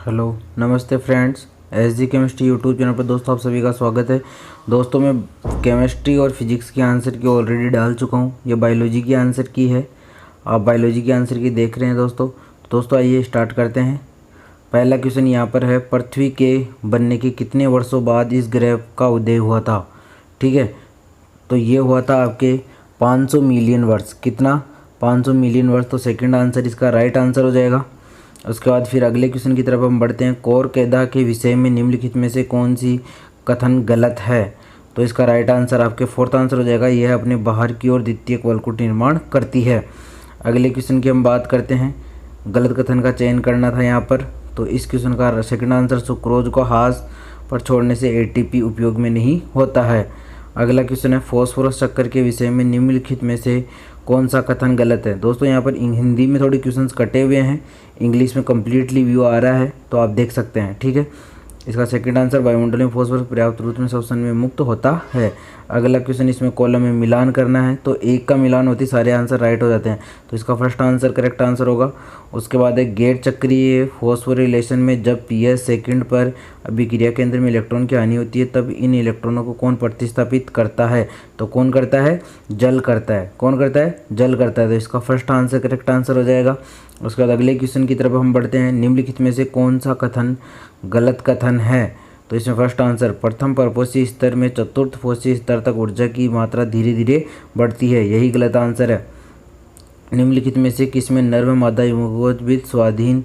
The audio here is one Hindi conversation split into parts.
हेलो नमस्ते friends, S G chemistry YouTube channel पर दोस्तों आप सभी का स्वागत है। दोस्तों मैं केमिस्ट्री और फिजिक्स की आंसर की ऑलरेडी डाल चुका हूँ। ये बायोलॉजी की आंसर की है, आप बायोलॉजी की आंसर की देख रहे हैं दोस्तों आइए स्टार्ट करते हैं। पहला क्वेश्चन यहाँ पर है, पृथ्वी के बनने के कितने वर्षों बाद इस ग्रह का उदय हुआ था। ठीक है, तो ये हुआ था आपके 500 मिलियन वर्ष। कितना? 500 मिलियन वर्ष। तो सेकंड आंसर इसका राइट आंसर हो जाएगा। उसके बाद फिर अगले क्वेश्चन की तरफ हम बढ़ते हैं। कोरकेदा के विषय में निम्नलिखित में से कौन सी कथन गलत है। तो इसका राइट आंसर आपके फोर्थ आंसर हो जाएगा। यह अपने बाहर की ओर द्वितीयक वलकुट निर्माण करती है। अगले क्वेश्चन की हम बात करते हैं। गलत कथन का चयन करना था यहाँ पर, तो इस क्वेश्चन का सेकंड आंसर, सुक्रोज को हाथ पर छोड़ने से एटीपी उपयोग में नहीं होता है। अगला क्वेश्चन है, फॉस्फोरस शक्कर के विषय में निम्नलिखित में से कौन सा कथन गलत है। दोस्तों यहाँ पर हिंदी में थोड़े क्वेश्चंस कटे हुए हैं, इंग्लिश में कम्प्लीटली व्यू आ रहा है, तो आप देख सकते हैं। ठीक है, इसका सेकंड आंसर, वायुमंडल में फॉस्फोरस पर्याप्त रूप में शोषण में मुक्त होता है। अगला क्वेश्चन, इसमें कॉलम में मिलान करना है, तो एक का मिलान होती सारे आंसर राइट हो जाते हैं, तो इसका फर्स्ट आंसर करेक्ट आंसर होगा। उसके बाद एक गैर चक्रीय फॉस्फोरिलेशन में जब पीएच सेकंड पर अभिक्रिया केंद्र में इलेक्ट्रॉन की हानि होती है, तब इन इलेक्ट्रॉनों को कौन प्रतिस्थापित करता है। तो कौन करता है? जल करता है। कौन करता है? जल करता है। तो इसका फर्स्ट आंसर करेक्ट आंसर हो जाएगा। उसके बाद अगले क्वेश्चन की तरफ हम बढ़ते हैं। निम्नलिखित में से कौन सा कथन गलत कथन है। तो इसमें फर्स्ट आंसर, प्रथम परपोषी स्तर में चतुर्थ पोषी स्तर तक ऊर्जा की मात्रा धीरे धीरे बढ़ती है, यही गलत आंसर है। निम्नलिखित में से किसमें नर व मादा युग्मोद्भिद स्वाधीन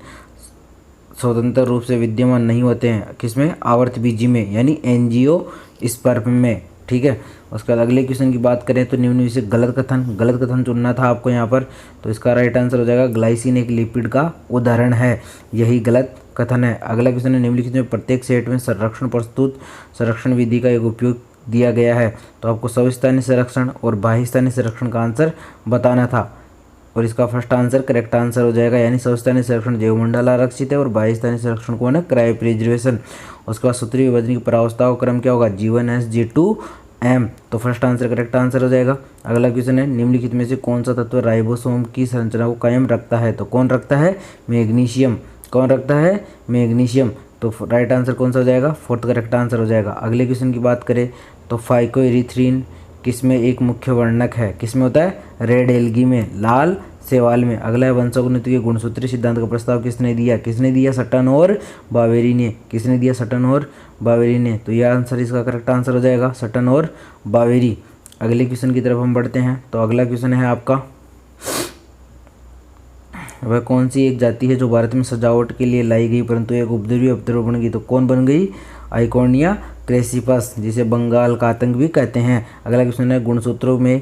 स्वतंत्र रूप से विद्यमान नहीं होते हैं। किसमें? आवर्तबीजी में, यानी एंजियोस्पर्म में। ठीक है, उसके बाद अगले क्वेश्चन की बात करें तो निम्न में से गलत कथन चुनना था आपको यहाँ पर, तो इसका राइट आंसर हो जाएगा, ग्लाइसिन एक लिपिड का उदाहरण है, यही गलत कथन है। अगला क्वेश्चन है, निम्नलिखित में प्रत्येक सेट में संरक्षण विधि का एक उपयोग दिया गया है, तो आपको स्वस्थानी संरक्षण और बाह्यस्थानी संरक्षण का आंसर बताना था, और इसका फर्स्ट आंसर करेक्ट आंसर हो जाएगा, यानी स्वस्थानी संरक्षण जैवमंडल आरक्षित है और बाह्यस्थानी संरक्षण कौन है? Cryo preservation. उसके बाद सूत्रीय विभाजन की परावस्था का क्रम क्या होगा? G1S G2M। तो फर्स्ट आंसर करेक्ट आंसर हो जाएगा। अगला क्वेश्चन है, निम्नलिखित में से कौन सा तत्व राइबोसोम की संरचना को कायम रखता है। तो कौन रखता है? मैग्नीशियम। कौन रखता है? मैग्नीशियम। तो राइट आंसर कौन सा हो जाएगा? फोर्थ करेक्ट आंसर हो जाएगा। अगले क्वेश्चन की बात करें तो फाइकोएरिथ्रिन किसमें एक मुख्य वर्णक है? किसमें होता है? रेड एल्गी में, लाल शैवाल में। अगला है, वंशानुगति के गुणसूत्री सिद्धांत का प्रस्ताव किसने दिया? किसने दिया? सटन और बावेरी ने। किसने दिया? सटन और बावेरी ने। तो यह आंसर, इसका करेक्ट आंसर हो जाएगा, सटन और बावेरी। अगले क्वेश्चन की तरफ हम बढ़ते हैं। तो अगला क्वेश्चन है आपका, वह कौन सी एक जाति है जो भारत में सजावट के लिए लाई गई परंतु एक उपद्रवी अवतरण बन गई। तो कौन बन गई? आइकोनिया क्रेसिपस, जिसे बंगाल का आतंक भी कहते हैं। अगला क्वेश्चन है, गुणसूत्रों में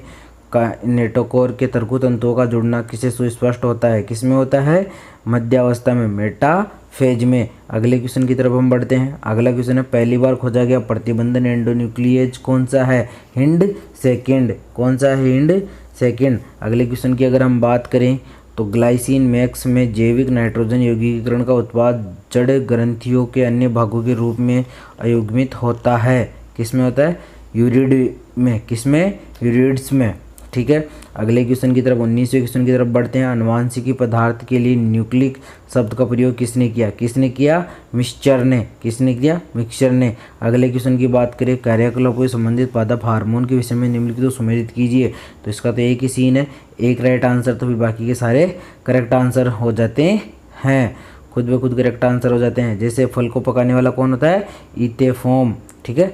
नेटोकोर के तर्कु तंतुओं का जुड़ना किसे सुस्पष्ट होता है? किसमें होता है? मध्यावस्था में, मेटाफेज में। अगले क्वेश्चन की तरफ हम बढ़ते हैं। अगला क्वेश्चन है, पहली बार खोजा गया प्रतिबंधन एंडोन्यूक्लिएज कौन सा है? Hind second. कौन सा है? Hind second. अगले क्वेश्चन की अगर हम बात करें तो ग्लाइसिन मैक्स में जैविक नाइट्रोजन यौगिकीकरण का उत्पाद जड़ ग्रंथियों के अन्य भागों के रूप में अयुग्मित होता है। किसमें होता है? यूरिड में। किसमें? यूरिड्स में। ठीक है, अगले क्वेश्चन की तरफ 19वें क्वेश्चन की तरफ बढ़ते हैं। अनुवांशिकी पदार्थ के लिए न्यूक्लिक शब्द का प्रयोग किसने किया? किसने किया? मिक्सचर ने। किसने किया? मिक्सचर ने। अगले क्वेश्चन की बात करें, कार्यकलाप से संबंधित पादप हार्मोन के विषय में निम्नलिखित सुमेलित कीजिए। तो इसका तो एक ही सीन है, एक राइट आंसर, तो फिर बाकी के सारे करेक्ट आंसर हो जाते हैं, खुद ब खुद करेक्ट आंसर हो जाते हैं। जैसे फल को पकाने वाला कौन होता है? इथेफॉर्म। ठीक है,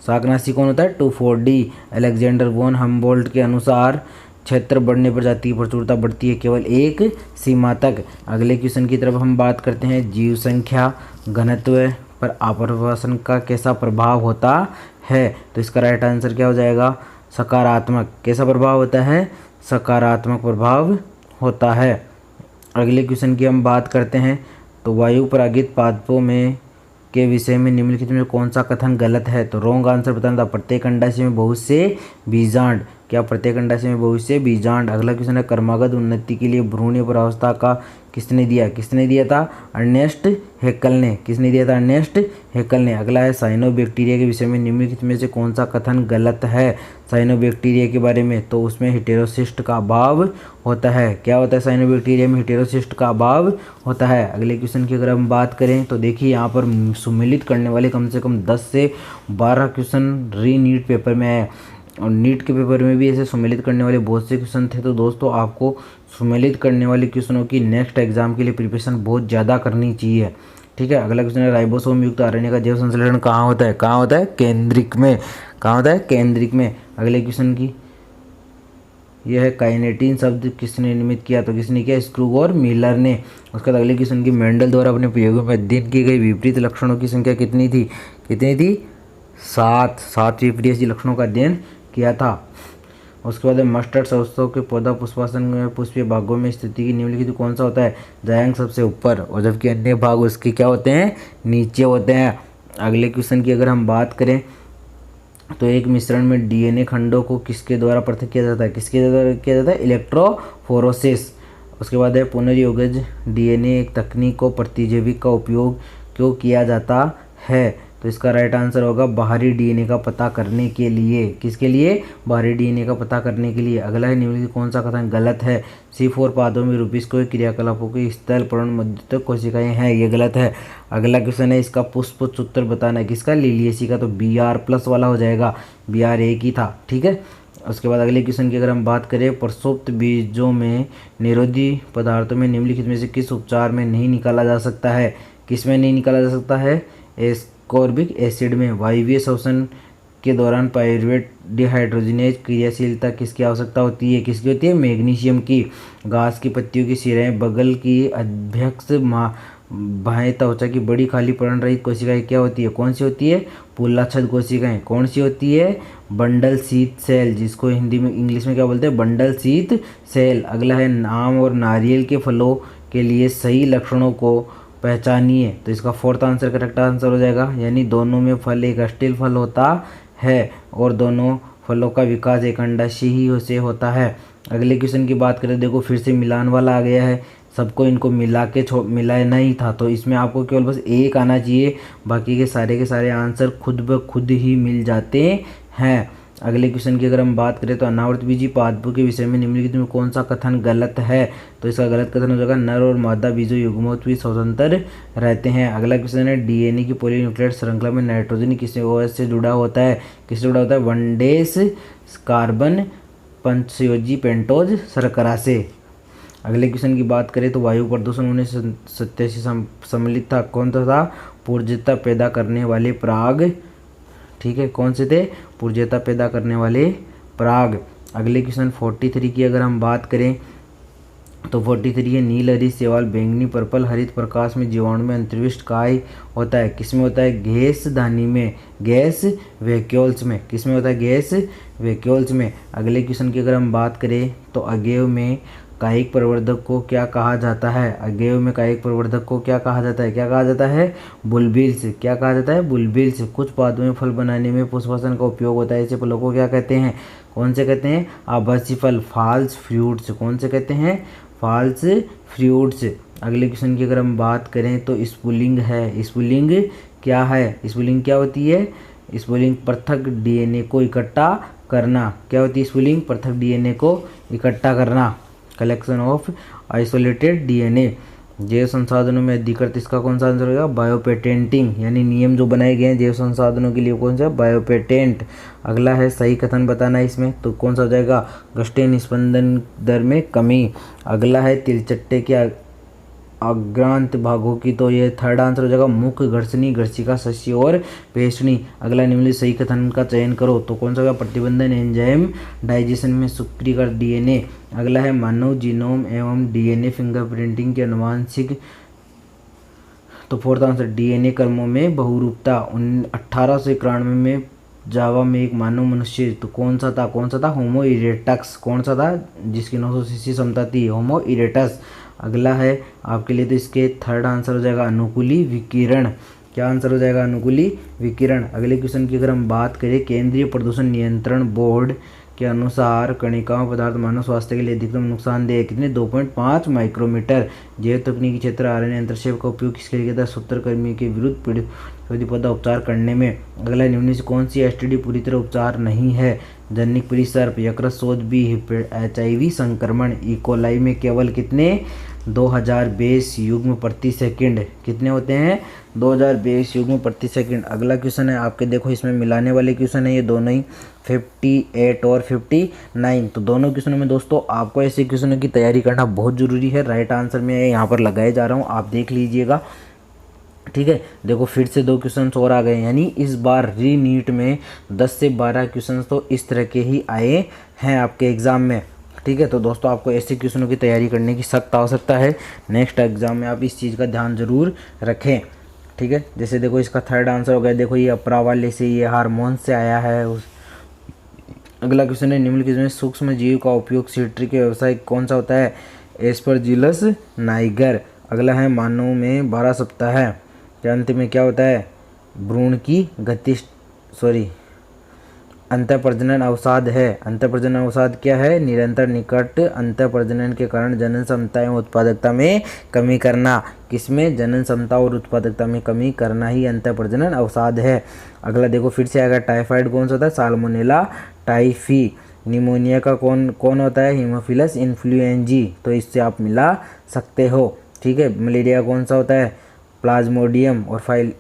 शाकनाशी कौन होता है? 2,4-D। अलेक्जेंडर वोन हम्बोल्ट के अनुसार क्षेत्र बढ़ने पर जाति की प्रचुरता बढ़ती है केवल एक सीमा तक। अगले क्वेश्चन की तरफ हम बात करते हैं, जीव संख्या घनत्व पर आप्रवासन का कैसा प्रभाव होता है। तो इसका राइट आंसर क्या हो जाएगा? सकारात्मक। कैसा प्रभाव होता है? सकारात्मक प्रभाव होता है। अगले क्वेश्चन की हम बात करते हैं, तो वायु परागित पादपों में के विषय में निम्नलिखित में कौन सा कथन गलत है। तो रॉन्ग आंसर बताना था, प्रत्येक अंडाशय में बहुत से बीजांड। क्या प्रत्येक अंडाशय में भविष्य बीजांड। अगला क्वेश्चन है क्रमागत उन्नति के लिए भ्रूण प्रावस्था का किसने दिया था अर्नेस्ट हैक्कल ने। किसने दिया था अर्नेस्ट हैक्कल ने। अगला है साइनोबैक्टीरिया के विषय में निम्नलिखित में से कौन सा कथन गलत है। साइनोबैक्टीरिया के बारे में तो उसमें हेटेरोसिस्ट का अभाव होता है। क्या होता है साइनोबैक्टीरिया में हेटेरोसिस्ट का अभाव होता है। अगले क्वेश्चन की अगर हम बात करें तो देखिए यहाँ पर सम्मिलित करने वाले कम से कम 10 से 12 क्वेश्चन नीट पेपर में आए और नीट के पेपर में भी ऐसे सम्मिलित करने वाले बहुत से क्वेश्चन थे। तो दोस्तों आपको सम्मिलित करने वाले क्वेश्चनों की नेक्स्ट एग्जाम के लिए प्रिपरेशन बहुत ज़्यादा करनी चाहिए। ठीक है। अगला क्वेश्चन है राइबोसोम युक्त आरएनए का जैव संश्लेषण कहाँ होता है। कहाँ होता है केंद्रिक में। कहाँ होता है केंद्रिक में। अगले क्वेश्चन की यह है काइनेटिन शब्द किसने निर्मित किया। तो किसने किया स्क्रू और मिलर ने। उसके बाद अगले क्वेश्चन की मेंडल द्वारा अपने प्रयोगों में अध्ययन की गई विपरीत लक्षणों की संख्या कितनी थी। 7 विपरीत लक्षणों का अध्ययन किया था। उसके बाद मस्टर्ड सरसों के पौधा पुष्पासन में पुष्पीय भागों में स्थिति की निम्नलिखित कौन सा होता है जायंग सबसे ऊपर और जबकि अन्य भाग उसके क्या होते हैं नीचे होते हैं। अगले क्वेश्चन की अगर हम बात करें तो एक मिश्रण में डीएनए खंडों को किसके द्वारा पृथक किया जाता है। किसके द्वारा किया जाता है इलेक्ट्रोफोरेसिस। उसके बाद है पुनर्योगज डीएनए एक तकनीक को प्रतिजैविक का उपयोग क्यों किया जाता है। तो इसका राइट आंसर होगा बाहरी डीएनए का पता करने के लिए। किसके लिए बाहरी डीएनए का पता करने के लिए। अगला है निम्नलिखित कौन सा कथन गलत है। C4 पादों में रूबिस्को क्रियाकलापों के स्थल पूर्ण मध्यस्थक कोशिकाएं हैं। ये गलत है। अगला क्वेश्चन है इसका पुष्प सूत्र बताना है किसका लिलियेसी का। तो Br+ वाला हो जाएगा। Br एक ही था। ठीक है। उसके बाद अगले क्वेश्चन की अगर हम बात करें प्रसुप्त बीजों में निरोधी पदार्थों में निम्नलिखित में से किस उपचार में नहीं निकाला जा सकता है। किस में नहीं निकाला जा सकता है एस्कॉर्बिक एसिड में। वायवीय श्वसन के दौरान पायरुवेट डिहाइड्रोजनेज क्रियाशीलता किसकी आवश्यकता होती है। किसकी होती है मैग्नीशियम की। घास की पत्तियों की सिराएं बगल की अभ्यक्ष बाह्य त्वचा की बड़ी खाली पर्ण रहित कोशिकाएं क्या होती है कौन सी होती है पुल्लाछद कोशिकाएं। कौन सी होती है बंडल शीथ सेल जिसको हिंदी में इंग्लिश में क्या बोलते हैं बंडल शीथ सेल। अगला है आम और नारियल के फलों के लिए सही लक्षणों को पहचानिए। तो इसका 4th आंसर करेक्ट आंसर हो जाएगा। यानी दोनों में फल एक अस्टिल फल होता है और दोनों फलों का विकास एक अंडाशय ही से होता है। अगले क्वेश्चन की बात करें देखो फिर से मिलान वाला आ गया है। सबको इनको मिलाना ही था तो इसमें आपको केवल बस एक आना चाहिए बाकी के सारे आंसर खुद ब खुद ही मिल जाते हैं। अगले क्वेश्चन की अगर हम बात करें तो अनावृत बीजी पादपों के विषय में निम्नलिखित में कौन सा कथन गलत है। तो इसका गलत कथन हो जाएगा नर और मादा बीजों युग्मोत्पीड़ स्वतंत्र रहते हैं। अगला क्वेश्चन है डीएनए की पॉलीन्यूक्लियोटाइड श्रृंखला में नाइट्रोजन किस OH से जुड़ा होता है। किससे जुड़ा होता है वनडेस कार्बन पंचयोजी पेंटोज शर्करा से। अगले क्वेश्चन की बात करें तो वायु प्रदूषण 1987 सम्मिलित था कौन सा था पूर्जता पैदा करने वाले पराग। ठीक है कौन से थे पूर्जता पैदा करने वाले पराग। अगले क्वेश्चन 43 की अगर हम बात करें तो 43 है नील हरी शैवाल बैंगनी पर्पल हरित प्रकाश में जीवाणु में अंतर्विष्ट काय होता है। किसमें होता है गैस धानी में गैस वैक्यूल्स में। किसमें होता है गैस वैक्यूल्स में। अगले क्वेश्चन की अगर हम बात करें तो अवयव में कायिक प्रवर्धक को क्या कहा जाता है। अवयव में कायिक प्रवर्धक को क्या कहा जाता है क्या कहा जाता है बुलबिल्स। क्या कहा जाता है बुलबिल्स। कुछ पादों में फल बनाने में पुष्पासन का उपयोग होता है। ऐसे फलों को क्या कहते हैं कौन से कहते हैं आभासी फल फॉल्स फ्रूट्स। कौन से कहते हैं फॉल्स फ्रूट्स। अगले क्वेश्चन की अगर हम बात करें तो स्पूलिंग है। स्पूलिंग क्या है स्पूलिंग क्या होती है स्पूलिंग पृथक डीएनए को इकट्ठा करना। क्या होती है स्पूलिंग पृथक डीएनए को इकट्ठा करना कलेक्शन ऑफ आइसोलेटेड डीएनए। जैव संसाधनों में अधिकृत इसका कौन सा आंसर होगा बायोपेटेंटिंग यानी नियम जो बनाए गए हैं जैव संसाधनों के लिए कौन सा बायोपेटेंट। अगला है सही कथन बताना इसमें तो कौन सा हो जाएगा गस्टेन स्पंदन दर में कमी। अगला है तिलचट्टे के अग्रांत भागों की तो ये 3rd आंसर हो जाएगा मुख घर्षणी घर्षिका शस्य और पेशनी। अगला निम्नलिखित सही कथन का चयन करो तो कौन सा होगा प्रतिबंधन एंजाइम डाइजेशन में सक्रियकर डीएनए। अगला है मानव जीनोम एवं डीएनए फिंगरप्रिंटिंग के अनुवांशिक तो 4th आंसर डीएनए कर्मों में बहुरूपता। 1891 में जावा में एक मानव मनुष्य तो कौन सा था होमो इरेक्टस। कौन सा था जिसकी 900 सीसी क्षमता थी होमो इरेक्टस। अगला है आपके लिए तो इसके 3rd आंसर हो जाएगा अनुकूली विकिरण। क्या आंसर हो जाएगा अनुकूली विकिरण। अगले क्वेश्चन की अगर हम बात करें केंद्रीय प्रदूषण नियंत्रण बोर्ड के अनुसार कणिकाओं पदार्थ मानव स्वास्थ्य के लिए अधिकतम नुकसानदेह है। कितने? 2.5 माइक्रोमीटर। जैव तकनीकी क्षेत्र आरएनए अंतरक्षेप का उपयोग किसके लिए किया था? सूत्रकृमि के विरुद्ध पीड़ित पौधा उपचार करने में। अगला, निम्न से कौन सी एसटीडी पूरी तरह उपचार नहीं है? जनिक परिसर्प, यकृत शोथ बी, HIV संक्रमण। इकोलाई में केवल कितने? 2000 बेस युग्म प्रति सेकंड। कितने होते हैं? 2000 बेस युग्म प्रति सेकंड। अगला क्वेश्चन है आपके, देखो इसमें मिलाने वाले क्वेश्चन है ये दोनों ही, 58 और 59। तो दोनों क्वेश्चनों में दोस्तों आपको ऐसे क्वेश्चनों की तैयारी करना बहुत जरूरी है। राइट आंसर मैं यहाँ पर लगाए जा रहा हूँ, आप देख लीजिएगा। ठीक है, देखो फिर से 2 क्वेश्चन और आ गए, यानी इस बार री नीट में 10 से 12 क्वेश्चन तो इस तरह के ही आए हैं आपके एग्जाम में। ठीक है, तो दोस्तों आपको ऐसे क्वेश्चनों की तैयारी करने की सख्त आवश्यकता है। नेक्स्ट एग्जाम में आप इस चीज़ का ध्यान जरूर रखें। ठीक है, जैसे देखो इसका थर्ड आंसर हो गया, देखो ये अपरा वाले से, ये हार्मोन से आया है। अगला क्वेश्चन है, निम्नलिखित में सूक्ष्म जीव का उपयोग सीटरी के व्यवसाय कौन सा होता है? Aspergillus Niger. अगला है, मानव में 12 सप्ताह है के अंत में क्या होता है? भ्रूण की अंतःप्रजनन अवसाद है। अंतःप्रजनन अवसाद क्या है? निरंतर निकट अंतःप्रजनन के कारण जनन क्षमता एवं उत्पादकता में कमी करना। किसमें? जनन क्षमता और उत्पादकता में कमी करना ही अंतःप्रजनन अवसाद है। अगला देखो फिर से आएगा, टाइफाइड कौन सा होता है? Salmonella typhi. निमोनिया का कौन होता है? Haemophilus influenzae. तो इससे आप मिला सकते हो। ठीक है, मलेरिया कौन सा होता है? प्लाज्मोडियम। और फाइल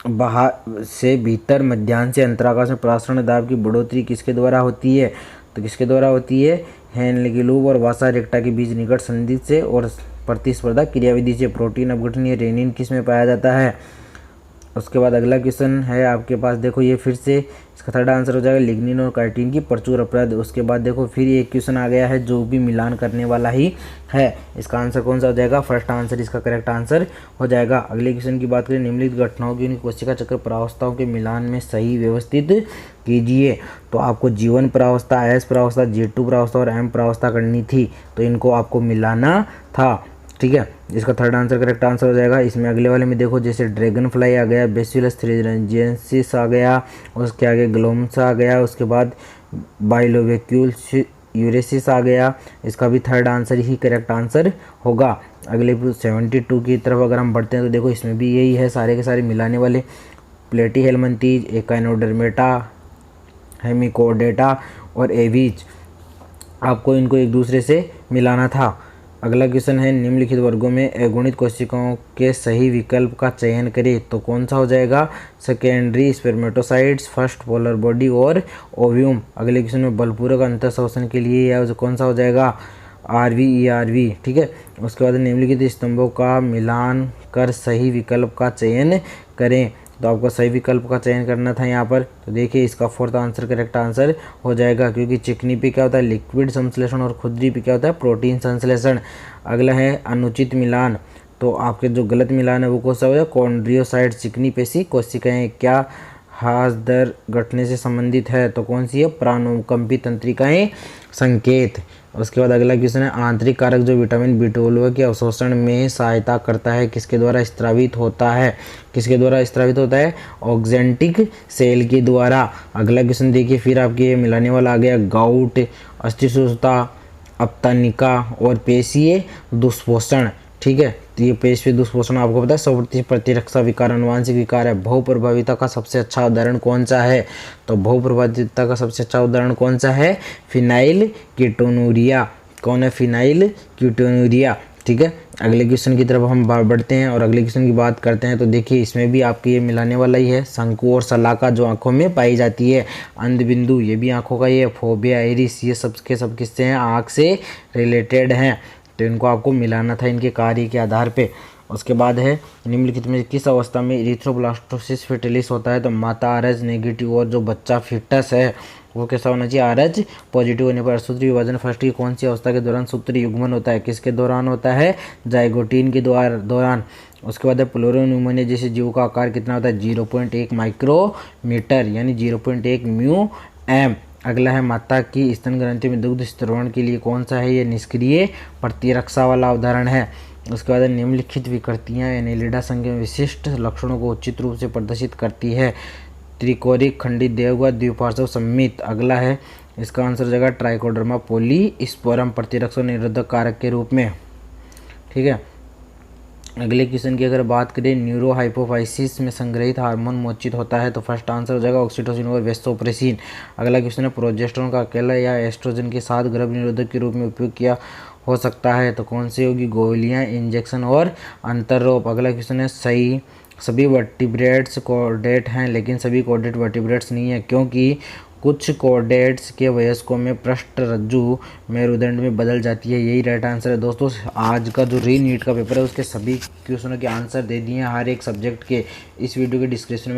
बाहर से भीतर मध्याह्न से अंतराकाश में प्रसारण दाब की बढ़ोतरी किसके द्वारा होती है? तो किसके द्वारा होती है? हेनले-लूब और वासा रेक्टा के बीच निकट संधि से और प्रतिस्पर्धा क्रियाविधि से। प्रोटीन अपघटनीय रेनिन किस में पाया जाता है? उसके बाद अगला क्वेश्चन है आपके पास, देखो ये फिर से इसका थर्ड आंसर हो जाएगा, लिग्निन और काइटिन की प्रचुर अपराध। उसके बाद देखो फिर एक क्वेश्चन आ गया है जो भी मिलान करने वाला ही है। इसका आंसर कौन सा हो जाएगा? फर्स्ट आंसर इसका करेक्ट आंसर हो जाएगा। अगले क्वेश्चन की बात करें, निम्नलिखित घटनाओं की कोशिका चक्र परावस्थाओं के मिलान में सही व्यवस्थित कीजिए। तो आपको जीवन परावस्था, एस परावस्था, G2 परावस्था और M परावस्था करनी थी, तो इनको आपको मिलाना था। ठीक है, इसका थर्ड आंसर करेक्ट आंसर हो जाएगा। इसमें अगले वाले में देखो, जैसे ड्रैगन फ्लाई आ गया, बेसिलस थ्रिजेंसिस आ गया, उसके आगे ग्लोम्स आ गया, उसके बाद बाइलोवेक्यूल्स यूरेसिस आ गया। इसका भी थर्ड आंसर ही करेक्ट आंसर होगा। अगले 72 की तरफ अगर हम बढ़ते हैं तो देखो इसमें भी यही है, सारे के सारे मिलाने वाले। प्लेटी हेलमंथीज, एकाइनोडर्मेटा, हेमिकोडेटा और एवीज, आपको इनको एक दूसरे से मिलाना था। अगला क्वेश्चन है, निम्नलिखित वर्गों में अगुणित कोशिकाओं के सही विकल्प का चयन करें। तो कौन सा हो जाएगा? Secondary spermatocytes, first polar body और ओव्यूम। अगले क्वेश्चन में बलपूर्वक अंतःशोषण के लिए या कौन सा हो जाएगा? RV। ठीक है, उसके बाद निम्नलिखित स्तंभों का मिलान कर सही विकल्प का चयन करें। तो आपको सही विकल्प का चयन करना था यहाँ पर। तो देखिए इसका फोर्थ आंसर करेक्ट आंसर हो जाएगा, क्योंकि चिकनी पे क्या होता है? लिक्विड संश्लेषण और खुरदरी पे क्या होता है? प्रोटीन संश्लेषण। अगला है अनुचित मिलान। तो आपके जो गलत मिलान है वो कौन सा हो जाएगा? कॉन्ड्रियोसाइट चिकनी पेशी कोशिकाएं क्या हास दर घटने से संबंधित है? तो कौन सी है? प्राणुकंपी तंत्रिकाएं संकेत। उसके बाद अगला क्वेश्चन है, आंतरिक कारक जो विटामिन B12 के अवशोषण में सहायता करता है किसके द्वारा स्त्रावित होता है? किसके द्वारा स्त्रावित होता है? ऑक्जेंटिक सेल के द्वारा। अगला क्वेश्चन देखिए, फिर आपके ये मिलाने वाला आ गया, गाउट, अस्थिसूजता, अपतनिका और पेशीय दुष्पोषण। ठीक है, तो ये पेशीय दुष्पोषण आपको पता है 100% प्रतिरक्षा विकार अनुवांशिक विकार है। बहुप्रभाविता का सबसे अच्छा उदाहरण कौन सा है? तो बहुप्रभाविता का सबसे अच्छा उदाहरण कौन सा है? फिनाइल कीटोनुरिया। कौन है? फिनाइल कीटोनुरिया। ठीक है, अगले क्वेश्चन की तरफ हम बढ़ते हैं और अगले क्वेश्चन की बात करते हैं। तो देखिए इसमें भी आपके ये मिलाने वाला ही है, शंकु और सलाका जो आंखों में पाई जाती है। अंधबिंदु, ये भी आंखों का ही है। फोबिया, आइरिस, ये सब किससे हैं? आँख से रिलेटेड हैं। तो इनको आपको मिलाना था इनके कार्य के आधार पे। उसके बाद है, निम्नलिखित में किस अवस्था में इरिथ्रोब्लास्टोसिस फेटालिस होता है? तो माता RH नेगेटिव और जो बच्चा फिटस है वो कैसा होना चाहिए? RH पॉजिटिव होने पर। सूत्र विभाजन फर्स्ट की कौन सी अवस्था के दौरान सूत्र युग्मन होता है? किसके दौरान होता है? जाइगोटीन के दौरान। उसके बाद है, प्लूरोन्यूमोनिया जैसे जीव का आकार कितना होता है? 0.1 माइक्रोमीटर यानी 0.1 μm। अगला है, माता की स्तन ग्रंथि में दुग्ध स्रवण के लिए कौन सा है? ये निष्क्रिय प्रतिरक्षा वाला उदाहरण है। उसके बाद निम्नलिखित विकृतियाँ एनेलिडा संघ में विशिष्ट लक्षणों को उचित रूप से प्रदर्शित करती है। त्रिकोरिक, खंडित देहगत, द्विपार्श्व सममित। अगला है, इसका आंसर हो जाएगा ट्राइकोडर्मा पॉलीस्पोरम, प्रतिरक्षण निरोधक कारक के रूप में। ठीक है, अगले क्वेश्चन की अगर बात करें, न्यूरो हाइपोफाइसिस में संग्रहित हार्मोन मोचित होता है, तो फर्स्ट आंसर हो जाएगा ऑक्सीटोसिन और वेसोप्रेसिन। अगला क्वेश्चन है, प्रोजेस्टेरोन का अकेला या एस्ट्रोजन के साथ गर्भ निरोधक के रूप में उपयोग किया हो सकता है, तो कौन सी होगी, गोलियां, इंजेक्शन और अंतरोप। अगला क्वेश्चन है, सभी वर्टिब्रेट्स कॉर्डेट हैं लेकिन सभी कॉर्डेट वर्टिब्रेट्स नहीं है, क्योंकि कुछ कॉर्डेट्स के वयस्कों में पृष्ठरज्जु मेरुदंड में बदल जाती है। यही राइट आंसर है दोस्तों। आज का जो री नीट का पेपर है उसके सभी क्वेश्चनों के आंसर दे दिए हैं हर एक सब्जेक्ट के, इस वीडियो के डिस्क्रिप्शन में